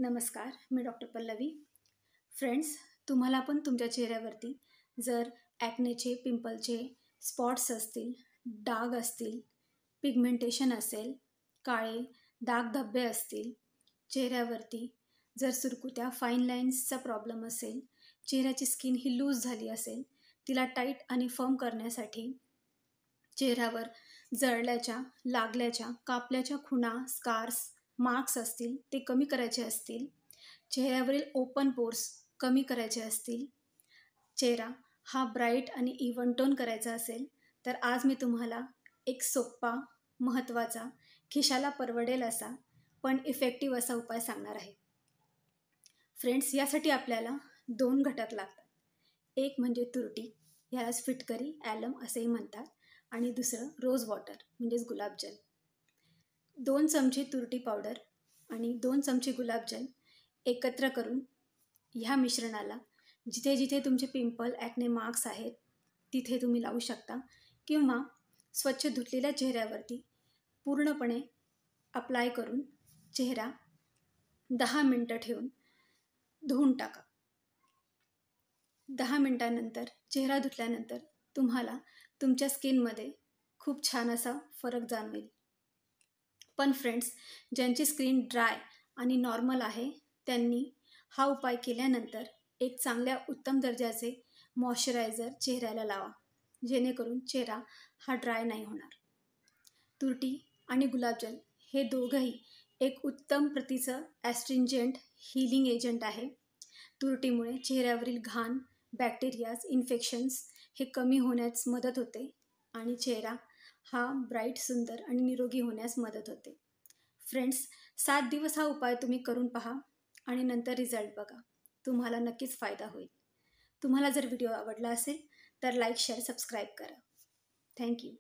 नमस्कार, मी doctor Pallavi. Friends, तुम्हाला पण तुमच्या चेहऱ्यावरती जर ॲक्नेचे, पिंपलचे स्पॉट्स असतील, डाग असतील, पिगमेंटेशन असेल, काळे दाग धब्बे असतील, चेहऱ्यावरती जर सुरकुत्या, फाईन लाईन्सचा प्रॉब्लेम असेल, चेहऱ्याची स्किन ही लूज झाली असेल, तिला टाईट आणि फर्म करण्यासाठी चेहऱ्यावर जळल्याच्या, लागल्याच्या, कापल्याच्या खुणा, स्कार्स, मार्क्स असतील ते कमी करायचे असतील, चेहऱ्यावरील ओपन पोर्स कमी करायचे असतील, चेहरा हा ब्राईट आणि इव्हन टोन करायचा असेल, तर आज मी तुम्हाला एक सोप्पा, महत्त्वाचा, खिशाला परवडेल असा पण इफेक्टिव्ह असा उपाय सांगणार आहे. फ्रेंड्स, यासाठी आपल्याला 2 घटक लागतात. एक म्हणजे तुरटी, यालाच फिटकरी, ॲलम असेही म्हणतात, आणि दुसरं रोज वॉटर म्हणजेच गुलाबजल. 2 चमचे तुरटी पावडर आणि 2 चमचे गुलाबजल एकत्र करून ह्या मिश्रणाला जिथे जिथे तुमचे पिंपल, ॲक्ने मार्क्स आहेत तिथे तुम्ही लावू शकता, किंवा स्वच्छ धुतलेल्या चेहऱ्यावरती पूर्णपणे अप्लाय करून चेहरा 10 मिनटं ठेवून धुवून टाका. 10 मिनटानंतर चेहरा धुतल्यानंतर तुम्हाला तुमच्या स्किनमध्ये खूप छान असा फरक जाणवेल. पण फ्रेंड्स, ज्यांची स्किन ड्राय आणि नॉर्मल आहे त्यांनी हा उपाय केल्यानंतर एक चांगल्या उत्तम दर्जाचे मॉइश्चरायझर चेहऱ्याला लावा, जेणेकरून चेहरा हा ड्राय नाही होणार. तुरटी आणि गुलाबजल हे दोघंही एक उत्तम प्रतीचं ॲस्ट्रिंजेंट हीलिंग एजंट आहे. तुरटीमुळे चेहऱ्यावरील घाण, बॅक्टेरियाज, इन्फेक्शन्स हे कमी होण्यास मदत होते आणि चेहरा हा ब्राईट, सुंदर आणि निरोगी होण्यास मदत होते. फ्रेंड्स, 7 दिवस हा उपाय तुम्ही करून पहा आणि नंतर रिझल्ट बघा. तुम्हाला नक्कीच फायदा होईल. तुम्हाला जर व्हिडिओ आवडला असेल तर लाईक, शेअर, सबस्क्राईब करा. थँक्यू.